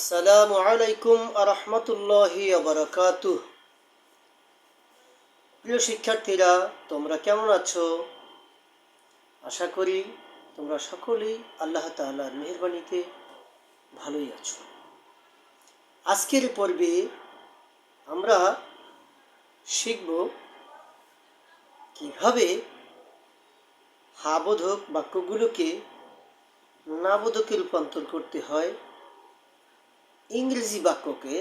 আসসালামু আলাইকুম আরহামতুল্লাহি বারাকাতুহ। প্রিয় শিক্ষার্থীরা, তোমরা কেমন আছো? আশা করি তোমরা সকলেই আল্লাহ তাআলার মেহেরবানিতে ভালোই আছো। আজকের পর্বে আমরা শিখব কিভাবে হাবোধক বাক্যগুলোকে নাবোধকে রূপান্তর করতে হয়, ইংরেজি বাক্যকে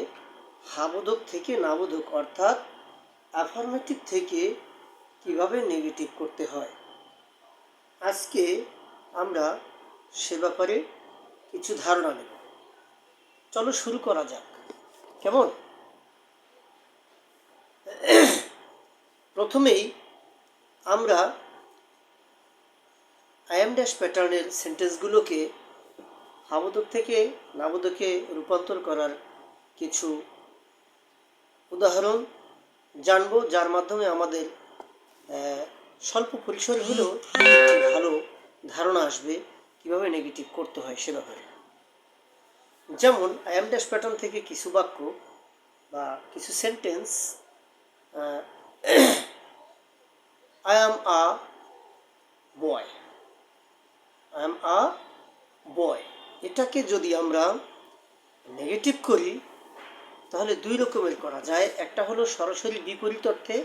হাবোধক থেকে নাবোধক অর্থাৎ অ্যাফার্মেটিভ থেকে কিভাবে নেগেটিভ করতে হয়। আজকে আমরা সে ব্যাপারে কিছু ধারণা নেব। চলো শুরু করা যাক। কেমন? প্রথমেই আমরা আই এম ড্যাশ প্যাটার্নের সেন্টেন্সগুলোকে হাবোধক থেকে নাবোধকে রূপান্তর করার কিছু উদাহরণ জানবো, যার মাধ্যমে আমাদের স্বল্প পরিসরে হলেও একটি ভালো ধারণা আসবে কিভাবে নেগেটিভ করতে হয় সে ব্যাপারে। যেমন আই এম ড্যাশ প্যাটার্ন থেকে কিছু বাক্য বা কিছু sentence, I am a boy, I am a boy, এটাকে যদি আমরা নেগেটিভ করি তাহলে দুই রকমের করা যায়। একটা হলো সরাসরি বিপরীত অর্থে,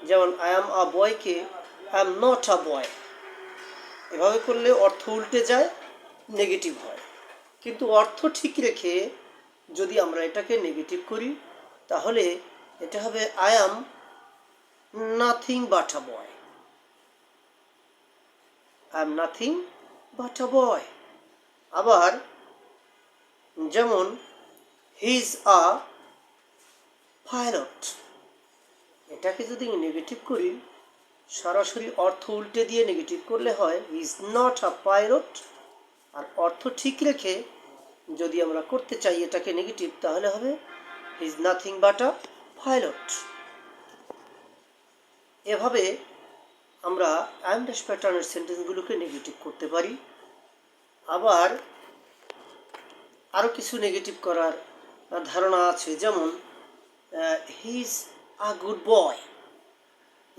যেমন আই অ্যাম আ বয়কে আই অ্যাম নট আ বয়, এভাবে করলে অর্থ উল্টে যায়, নেগেটিভ হয়। কিন্তু অর্থ ঠিক রেখে যদি আমরা এটাকে নেগেটিভ করি তাহলে এটা হবে I am nothing but a boy, I am nothing but a boy. আবার যেমন হি ইজ আ পাইলট, এটাকে যদি নেগেটিভ করি, সরাসরি অর্থ উল্টে দিয়ে নেগেটিভ করলে হয় he is not a pilot. আর অর্থ ঠিক রেখে যদি আমরা করতে চাই এটাকে নেগেটিভ তাহলে হবে he is nothing but a pilot. এভাবে আমরা আই এম ড্যাশ প্যাটার্নের সেন্টেন্সগুলোকে নেগেটিভ করতে পারি। আবার আরও কিছু নেগেটিভ করার ধারণা আছে, যেমন he is a good boy,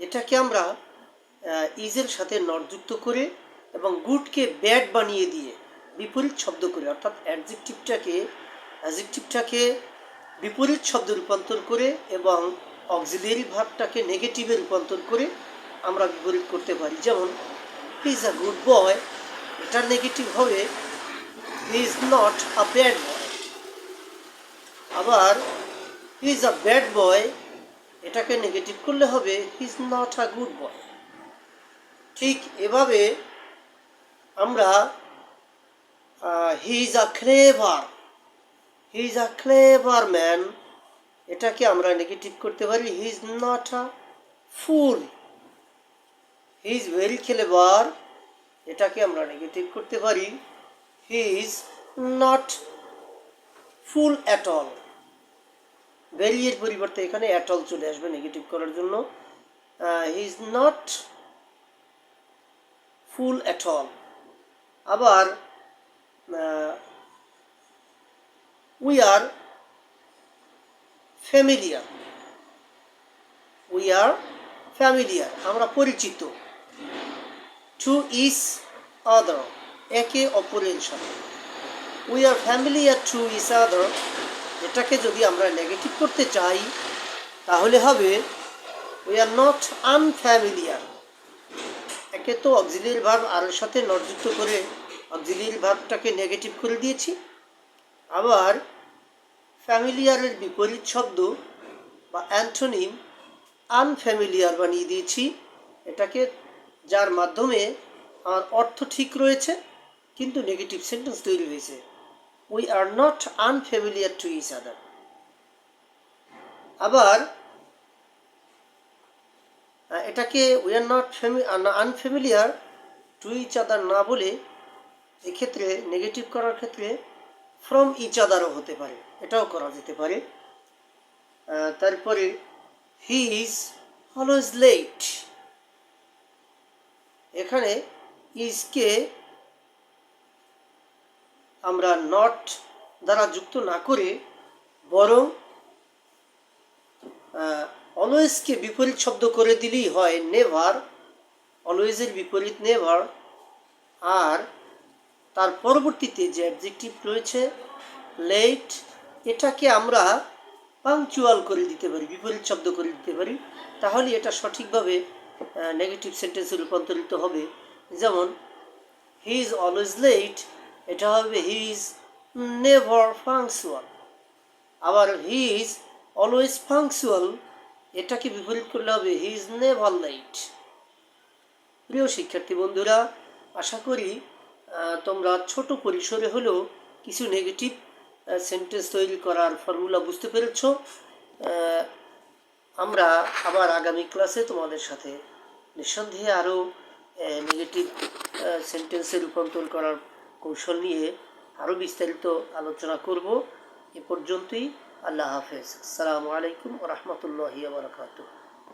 এটাকে আমরা ইজের সাথে নট যুক্ত করে এবং গুডকে ব্যাড বানিয়ে দিয়ে বিপরীত শব্দ করে, অর্থাৎ অ্যাডজেক্টিভটাকে বিপরীত শব্দ রূপান্তর করে এবং অক্সিলিয়ারি ভার্বটাকে নেগেটিভে রূপান্তর করে আমরা বিপরীত করতে পারি। যেমন he is a good boy, এটার নেগেটিভ হবে হি is not a bad boy. আবার he is a bad boy, এটাকে নেগেটিভ করলে হবে হি is not a good boy. ঠিক এভাবে আমরা he is a clever, he is a clever man, এটাকে আমরা নেগেটিভ করতে পারি হি is not a full. He is very clever, এটাকে আমরা নেগেটিভ করতে পারি হি is not fool at all. Very এর পরিবর্তে এখানে অ্যাট অল চলে আসবে নেগেটিভ করার জন্য। He is not fool at all. আবার we are familiar, we are familiar, আমরা পরিচিত। টু ইচ আদার, একে অপরের সাথে। We are familiar to each other, এটাকে যদি আমরা নেগেটিভ করতে চাই তাহলে হবে উই আর নট আনফ্যামিলিয়ার। একে তো অক্সিলিয়ারি ভার্ব আর এর সাথে নট যুক্ত করে অক্সিলিয়ারি ভার্বটাকে নেগেটিভ করে দিয়েছি। আবার ফ্যামিলিয়ারের বিপরীত শব্দ বা অ্যান্টোনিম আনফ্যামিলিয়ার বানিয়ে দিয়েছি, এটাকে, যার মাধ্যমে আমার অর্থ ঠিক রয়েছে কিন্তু নেগেটিভ সেন্টেন্স তৈরি হয়েছে। We are not unfamiliar to each other. আবার এটাকে we are not unfamiliar to each other না বলে এক্ষেত্রে নেগেটিভ করার ক্ষেত্রে ফ্রম ইচ আদারও হতে পারে, এটাও করা যেতে পারে। তারপরে হি ইজ অলওয়েজ লেট, এখানে ইজকে আমরা নট দ্বারা যুক্ত না করে বরং অলওয়েজকে বিপরীত শব্দ করে দিলেই হয় নেভার, অলওয়েজের বিপরীত নেভার। আর তার পরবর্তীতে যে অ্যাডজেক্টিভ রয়েছে লেট, এটাকে আমরা পাংচুয়াল করে দিতে পারি, বিপরীত শব্দ করে দিতে পারি, তাহলে এটা সঠিকভাবে নেগেটিভ সেন্টেন্সে রূপান্তরিত হবে। যেমন হি ইজ অলওয়েজ লেট, এটা হবে হি ইজ নেভার পাংচুয়াল। আবার হি ইজ অলওয়েজ পাংচুয়াল, এটাকে বিপরীত করলে হবে হি ইজ নেভার লেট। প্রিয় শিক্ষার্থী বন্ধুরা, আশা করি তোমরা ছোট পরিসরে হলেও কিছু নেগেটিভ সেন্টেন্স তৈরি করার ফর্মুলা বুঝতে পেরেছ। আমরা আবার আগামী ক্লাসে তোমাদের সাথে নিঃসন্দেহে আরও নেগেটিভ সেন্টেন্সে রূপান্তর করার কৌশল নিয়ে আরও বিস্তারিত আলোচনা করব। এ পর্যন্তই। আল্লাহ হাফেজ। আসসালামু আলাইকুম ওয়া রাহমাতুল্লাহি ওয়া বারাকাতুহু।